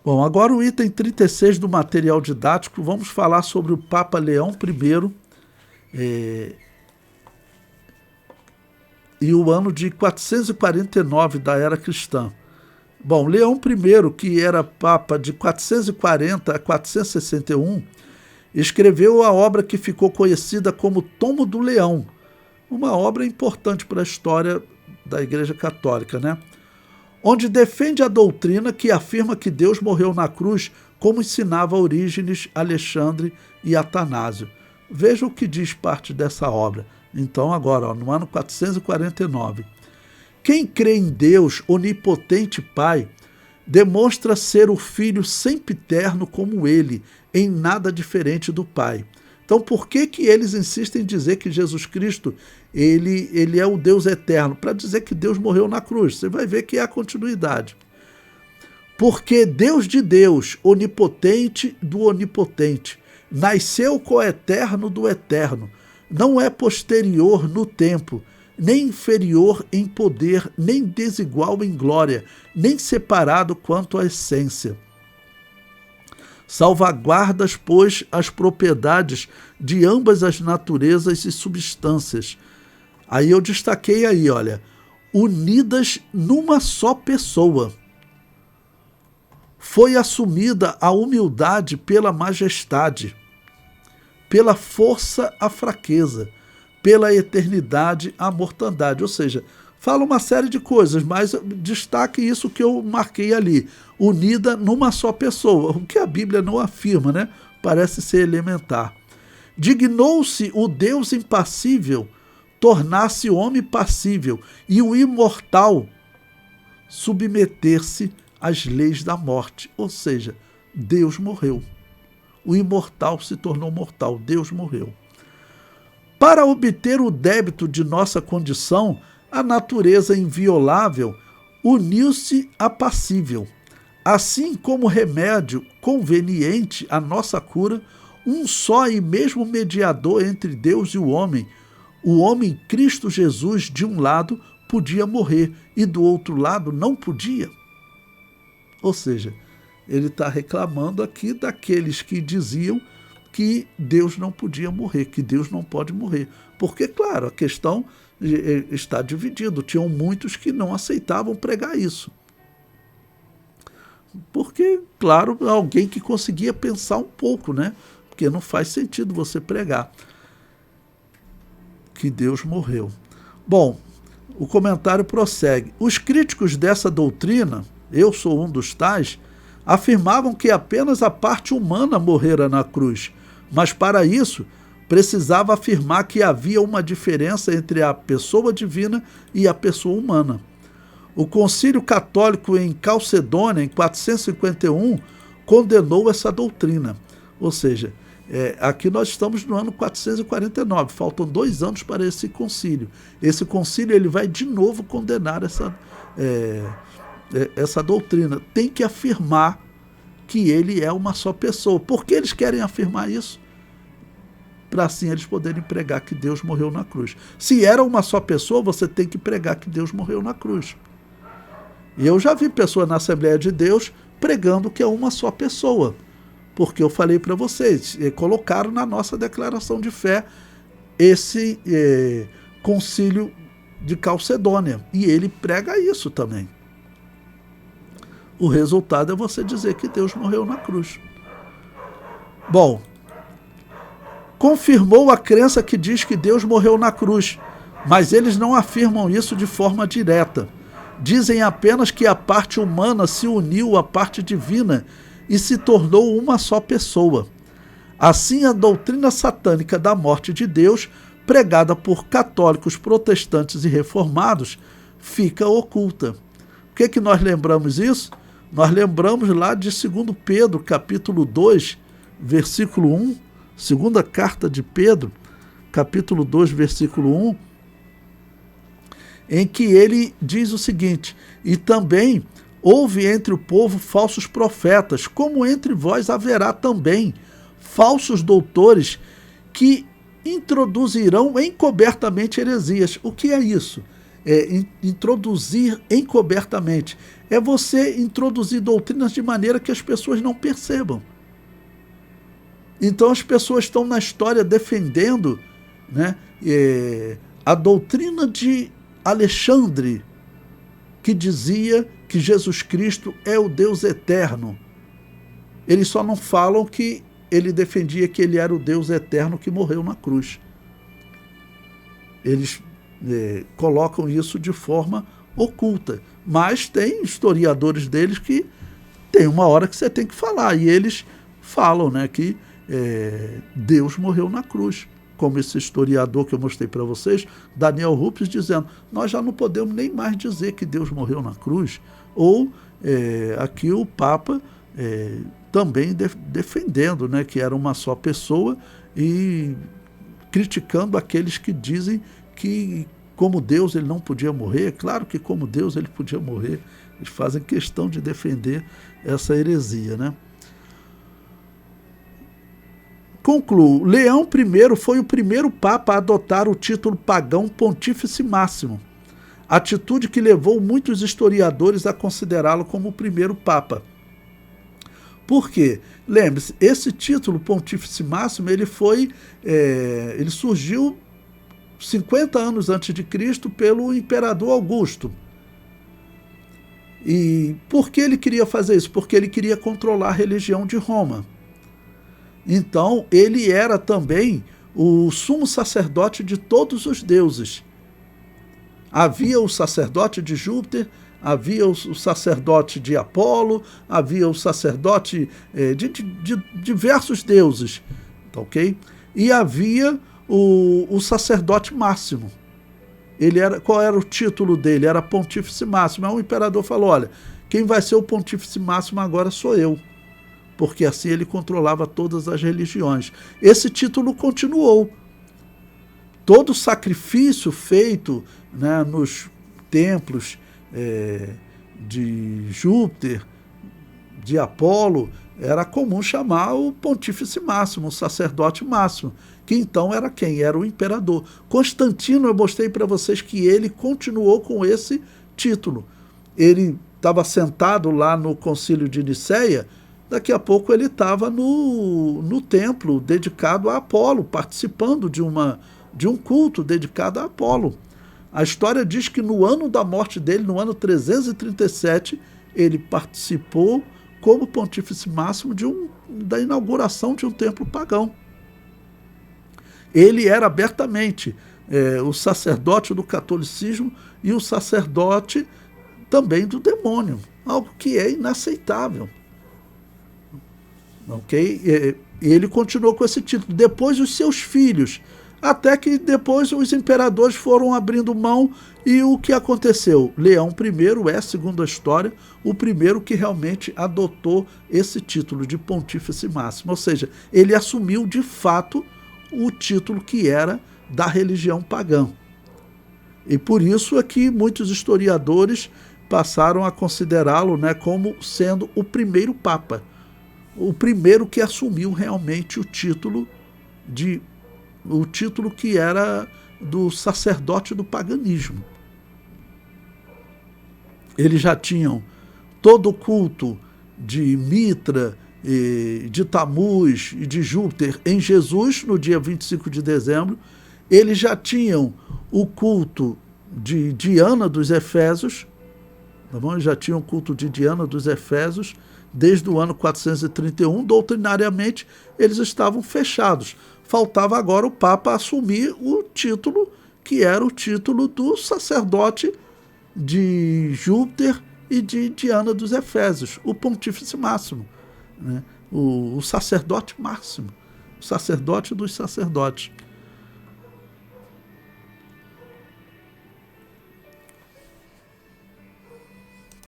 Bom, agora o item 36 do material didático, vamos falar sobre o Papa Leão I e o ano de 449 da era cristã. Bom, Leão I, que era Papa de 440 a 461, escreveu a obra que ficou conhecida como Tomo do Leão, uma obra importante para a história da Igreja Católica, né? Onde defende a doutrina que afirma que Deus morreu na cruz, como ensinava Orígenes, Alexandre e Atanásio. Veja o que diz parte dessa obra. Então, agora, no ano 449. Quem crê em Deus, onipotente Pai, demonstra ser o Filho sempiterno como ele, em nada diferente do Pai. Então, por que eles insistem em dizer que Jesus Cristo ele é o Deus eterno? Para dizer que Deus morreu na cruz. Você vai ver que é a continuidade. Porque Deus de Deus, onipotente do onipotente, nasceu coeterno do eterno, não é posterior no tempo, nem inferior em poder, nem desigual em glória, nem separado quanto à essência. Salvaguardas, pois, as propriedades de ambas as naturezas e substâncias. Aí eu destaquei aí, olha, unidas numa só pessoa. Foi assumida a humildade pela majestade, pela força a fraqueza, pela eternidade a mortandade. Ou seja, fala uma série de coisas, mas destaque isso que eu marquei ali, unida numa só pessoa, o que a Bíblia não afirma, né? Parece ser elementar. Dignou-se o Deus impassível tornar-se homem passível e o imortal submeter-se às leis da morte. Ou seja, Deus morreu. O imortal se tornou mortal, Deus morreu. Para obter o débito de nossa condição, a natureza inviolável uniu-se à passível. Assim como remédio conveniente à nossa cura, um só e mesmo mediador entre Deus e o homem Cristo Jesus, de um lado, podia morrer e do outro lado não podia. Ou seja, ele está reclamando aqui daqueles que diziam que Deus não podia morrer, que Deus não pode morrer. Porque, claro, a questão está dividida. Tinham muitos que não aceitavam pregar isso. Porque, claro, alguém que conseguia pensar um pouco, né? Porque não faz sentido você pregar que Deus morreu. Bom, o comentário prossegue. Os críticos dessa doutrina, eu sou um dos tais, afirmavam que apenas a parte humana morrera na cruz, mas para isso precisava afirmar que havia uma diferença entre a pessoa divina e a pessoa humana. O Concílio Católico em Calcedônia, em 451, condenou essa doutrina. Ou seja, aqui nós estamos no ano 449, faltam 2 anos para esse concílio. Esse concílio ele vai de novo condenar essa doutrina. Tem que afirmar que ele é uma só pessoa. Por que eles querem afirmar isso? Para assim eles poderem pregar que Deus morreu na cruz. Se era uma só pessoa, você tem que pregar que Deus morreu na cruz. E eu já vi pessoas na Assembleia de Deus pregando que é uma só pessoa. Porque eu falei para vocês, colocaram na nossa declaração de fé esse concílio de Calcedônia. E ele prega isso também. O resultado é você dizer que Deus morreu na cruz. Bom, confirmou a crença que diz que Deus morreu na cruz, mas eles não afirmam isso de forma direta. Dizem apenas que a parte humana se uniu à parte divina e se tornou uma só pessoa. Assim, a doutrina satânica da morte de Deus, pregada por católicos, protestantes e reformados, fica oculta. O que nós lembramos isso? Nós lembramos lá de 2 Pedro, capítulo 2, versículo 1, segunda carta de Pedro, capítulo 2, versículo 1, em que ele diz o seguinte: e também houve entre o povo falsos profetas, como entre vós haverá também falsos doutores que introduzirão encobertamente heresias. O que é isso? Introduzir encobertamente. É você introduzir doutrinas de maneira que as pessoas não percebam. Então as pessoas estão na história defendendo, né, a doutrina de Alexandre, que dizia que Jesus Cristo é o Deus eterno. Eles só não falam que ele defendia que ele era o Deus eterno que morreu na cruz. Eles colocam isso de forma oculta. Mas tem historiadores deles que tem uma hora que você tem que falar. E eles falam, né, que Deus morreu na cruz. Como esse historiador que eu mostrei para vocês, Daniel Rupes, dizendo, nós já não podemos nem mais dizer que Deus morreu na cruz. Ou aqui o Papa também defendendo, né, que era uma só pessoa e criticando aqueles que dizem que como Deus ele não podia morrer. Claro que como Deus ele podia morrer. Eles fazem questão de defender essa heresia, né? Concluo. Leão I foi o primeiro papa a adotar o título pagão Pontífice Máximo, atitude que levou muitos historiadores a considerá-lo como o primeiro papa. Por quê? Lembre-se, esse título Pontífice Máximo ele surgiu 50 anos antes de Cristo pelo imperador Augusto. E por que ele queria fazer isso? Porque ele queria controlar a religião de Roma. Então, ele era também o sumo sacerdote de todos os deuses. Havia o sacerdote de Júpiter, havia o sacerdote de Apolo, havia o sacerdote de diversos deuses, ok? E havia o sacerdote máximo. Qual era o título dele? Era Pontífice Máximo. Aí o imperador falou, olha, quem vai ser o Pontífice Máximo agora sou eu. Porque assim ele controlava todas as religiões. Esse título continuou. Todo sacrifício feito, né, nos templos de Júpiter, de Apolo, era comum chamar o Pontífice Máximo, o sacerdote máximo, que então era quem? Era o imperador. Constantino, eu mostrei para vocês que ele continuou com esse título. Ele estava sentado lá no Concílio de Nicéia. Daqui a pouco ele estava no templo dedicado a Apolo, participando de um culto dedicado a Apolo. A história diz que no ano da morte dele, no ano 337, ele participou como Pontífice Máximo da inauguração de um templo pagão. Ele era abertamente o sacerdote do catolicismo e o sacerdote também do demônio, algo que é inaceitável. Ok? Ele continuou com esse título. Depois os seus filhos, até que depois os imperadores foram abrindo mão. E o que aconteceu? Leão I é, segundo a história, o primeiro que realmente adotou esse título de Pontífice Máximo. Ou seja, ele assumiu de fato o título que era da religião pagã. E por isso é que muitos historiadores passaram a considerá-lo, né, como sendo o primeiro papa. O primeiro que assumiu realmente o título que era do sacerdote do paganismo. Eles já tinham todo o culto de Mitra, de Tamuz e de Júpiter em Jesus, no dia 25 de dezembro. Eles já tinham o culto de Diana dos Efésios, tá bom? Eles já tinham o culto de Diana dos Efésios, desde o ano 431, doutrinariamente, eles estavam fechados. Faltava agora o Papa assumir o título, que era o título do sacerdote de Júpiter e de Diana dos Efésios, o Pontífice Máximo, né? O sacerdote máximo, o sacerdote dos sacerdotes.